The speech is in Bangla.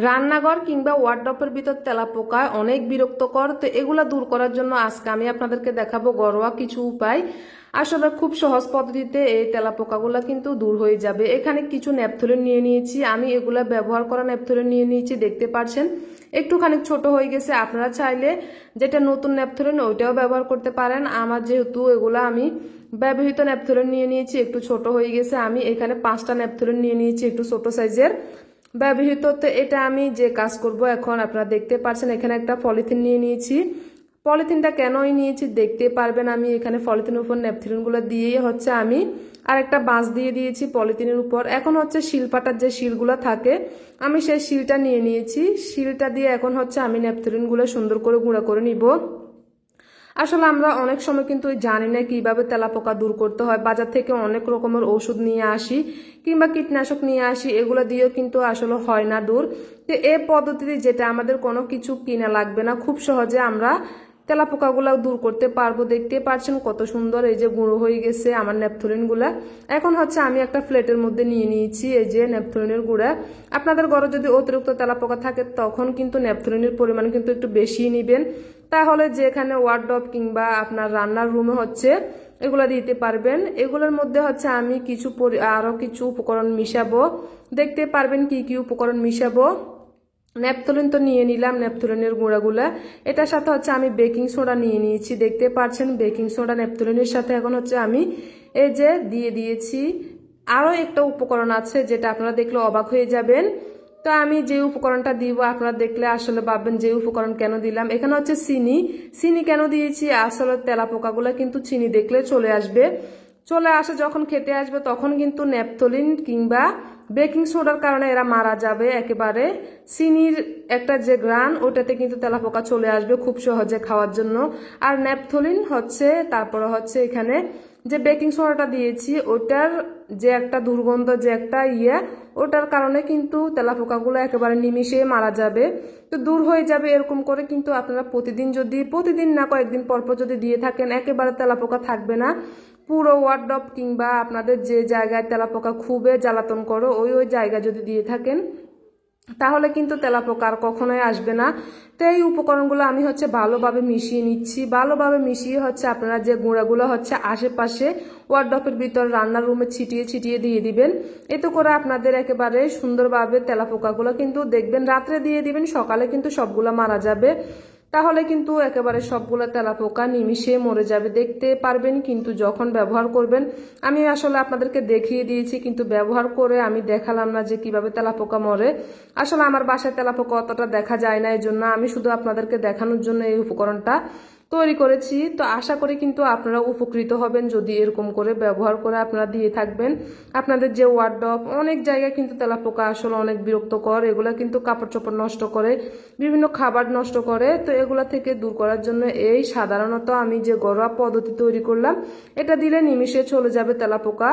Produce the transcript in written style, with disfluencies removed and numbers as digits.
রান্নাঘর কিংবা ওয়ার্ডরোবের ভিতর তেলাপোকা অনেক বিরক্তকর। তো এগুলা দূর করার জন্য আজকে আমি আপনাদেরকে দেখাবো ঘরোয়া কিছু উপায়। আসলে খুব সহজ পদ্ধতিতে এই তেলাপোকাগুলা কিন্তু দূর হয়ে যাবে। এখানে কিছু ন্যাপথলিন নিয়ে নিয়েছি, আমি এগুলা ব্যবহার করা ন্যাপথলিন নিয়ে নিয়েছি, দেখতে পাচ্ছেন একটুখানি ছোট হয়ে গেছে। আপনারা চাইলে যেটা নতুন ন্যাপথলিন ওইটাও ব্যবহার করতে পারেন। আমার যেহেতু এগুলা আমি ব্যবহৃত ন্যাপথলিন নিয়ে নিয়েছি, একটু ছোট হয়ে গেছে, আমি এখানে 5টা ন্যাপথলিন নিয়ে নিয়েছি একটু ছোট সাইজের ব্যবহৃত। তো এটা আমি যে কাজ করব এখন আপনারা দেখতে পাচ্ছেন, এখানে একটা পলিথিন নিয়ে নিয়েছি। পলিথিনটা কেনই নিয়েছি দেখতে পারবেন, আমি এখানে পলিথিনের উপর ন্যাপথলিনগুলো দিয়েই হচ্ছে আমি আরেকটা বাঁশ দিয়ে দিয়েছি পলিথিনের উপর। এখন হচ্ছে শিলপাটার যে শিলগুলো থাকে, আমি সেই শিলটা নিয়ে নিয়েছি। শিলটা দিয়ে এখন হচ্ছে আমি ন্যাপথলিনগুলো সুন্দর করে গুঁড়া করে নিব। আসলে আমরা অনেক সময় কিন্তু জানি না কিভাবে তেলাপোকা দূর করতে হয়। বাজার থেকে অনেক রকমের ওষুধ নিয়ে আসি কিংবা কীটনাশক নিয়ে আসি, এগুলো দিয়েও কিন্তু আসলে হয় না দূর। তো এই পদ্ধতিতে যেটা আমাদের কোনো কিছু কিনা লাগবে না, খুব সহজে আমরা তেলাপোকাগুলো দূর করতে পারবো। দেখতে পাচ্ছেন কত সুন্দর এই যে গুঁড়ো হয়ে গেছে আমার ন্যাপথলিনগুলা। এখন হচ্ছে আমি একটা প্লেটের মধ্যে নিয়ে নিয়েছি এই যে ন্যাপথলিনের গুঁড়া। আপনাদের ঘরে যদি অতিরিক্ত তেলাপোকা থাকে তখন কিন্তু ন্যাপথলিনের পরিমাণ কিন্তু একটু বেশি নেবেন, তাহলে যেখানে ওয়ার্ডরোব কিংবা আপনার রান্নার রুমে হচ্ছে এগুলা দিতে পারবেন। এগুলোর মধ্যে হচ্ছে আমি আরো কিছু উপকরণ মিশাবো, দেখতে পারবেন কি কি উপকরণ মিশাবো। ন্যাপথলিন তো নিয়ে নিলাম, ন্যাপথলিনের গুঁড়াগুলা। এটার সাথে হচ্ছে আমি বেকিং সোডা নিয়ে নিয়েছি, দেখতে পাচ্ছেন বেকিং সোডা ন্যাপথলিনের সাথে এখন হচ্ছে আমি এই যে দিয়ে দিয়েছি। আরো একটা উপকরণ আছে যেটা আপনারা দেখলে অবাক হয়ে যাবেন। তো আমি যে উপকরণটা দিব আপনারা দেখলে আসলে ভাববেন যে উপকরণ কেন দিলাম। এখানে হচ্ছে চিনি। চিনি কেন দিয়েছি, আসলে তেলাপোকাগুলা কিন্তু চিনি দেখলে চলে আসবে। চলে আসে যখন খেতে আসবে তখন কিন্তু ন্যাপথলিন কিংবা বেকিং সোডার কারণে এরা মারা যাবে একেবারে। চিনির একটা যে গ্রান ওটাতে কিন্তু তেলাপোকা চলে আসবে খুব সহজে খাওয়ার জন্য। আর ন্যাপথলিন হচ্ছে, তারপরে হচ্ছে এখানে যে বেকিং সোডাটা দিয়েছি ওটার যে একটা দুর্গন্ধ, যে একটা ওটার কারণে কিন্তু তেলাপোকাগুলো একেবারে নিমিশে মারা যাবে। তো দূর হয়ে যাবে এরকম করে কিন্তু আপনারা প্রতিদিন না কয়েকদিন পর পর যদি দিয়ে থাকেন একেবারে তেলাপোকা থাকবে না। পুরো ওয়ার্ডরোব কিংবা আপনাদের যে জায়গায় তেলাপোকা খুবই জ্বালাতন করো ওই জায়গায় যদি দিয়ে থাকেন তাহলে কিন্তু তেলাপোকা আর কখনোই আসবে না। তো এই উপকরণগুলো আমি হচ্ছে ভালোভাবে মিশিয়ে নিচ্ছি। ভালোভাবে মিশিয়ে হচ্ছে আপনারা যে গুঁড়াগুলো হচ্ছে আশেপাশে ওয়ার্ডরোবের ভিতর রান্নার রুমে ছিটিয়ে ছিটিয়ে দিয়ে দিবেন। এতে করে আপনাদের একেবারে সুন্দরভাবে তেলাপোকাগুলো কিন্তু দেখবেন রাত্রে দিয়ে দিবেন, সকালে কিন্তু সবগুলো মারা যাবে। তাহলে কিন্তু একেবারে সবগুলো তেলাপোকা নিমিশে মরে যাবে, দেখতে পারবেন। কিন্তু যখন ব্যবহার করবেন, আমি আসলে আপনাদেরকে দেখিয়ে দিয়েছি কিন্তু ব্যবহার করে আমি দেখালাম না যে কিভাবে তেলাপোকা মরে। আসলে আমার বাসায় তেলাপোকা অতটা দেখা যায় না, এই জন্য আমি শুধু আপনাদেরকে দেখানোর জন্য এই উপকরণটা তৈরি করেছি। তো আশা করি কিন্তু আপনারা উপকৃত হবেন যদি এরকম করে ব্যবহার করে আপনারা দিয়ে থাকবেন। আপনাদের যে ওয়ার্ডরোব অনেক জায়গায় কিন্তু তেলাপোকা আসলে অনেক বিরক্তকর, এগুলা কিন্তু কাপড় চোপড় নষ্ট করে, বিভিন্ন খাবার নষ্ট করে। তো এগুলা থেকে দূর করার জন্য এই সাধারণত আমি যে ঘরোয়া পদ্ধতি তৈরি করলাম এটা দিলে নিমিশে চলে যাবে তেলাপোকা।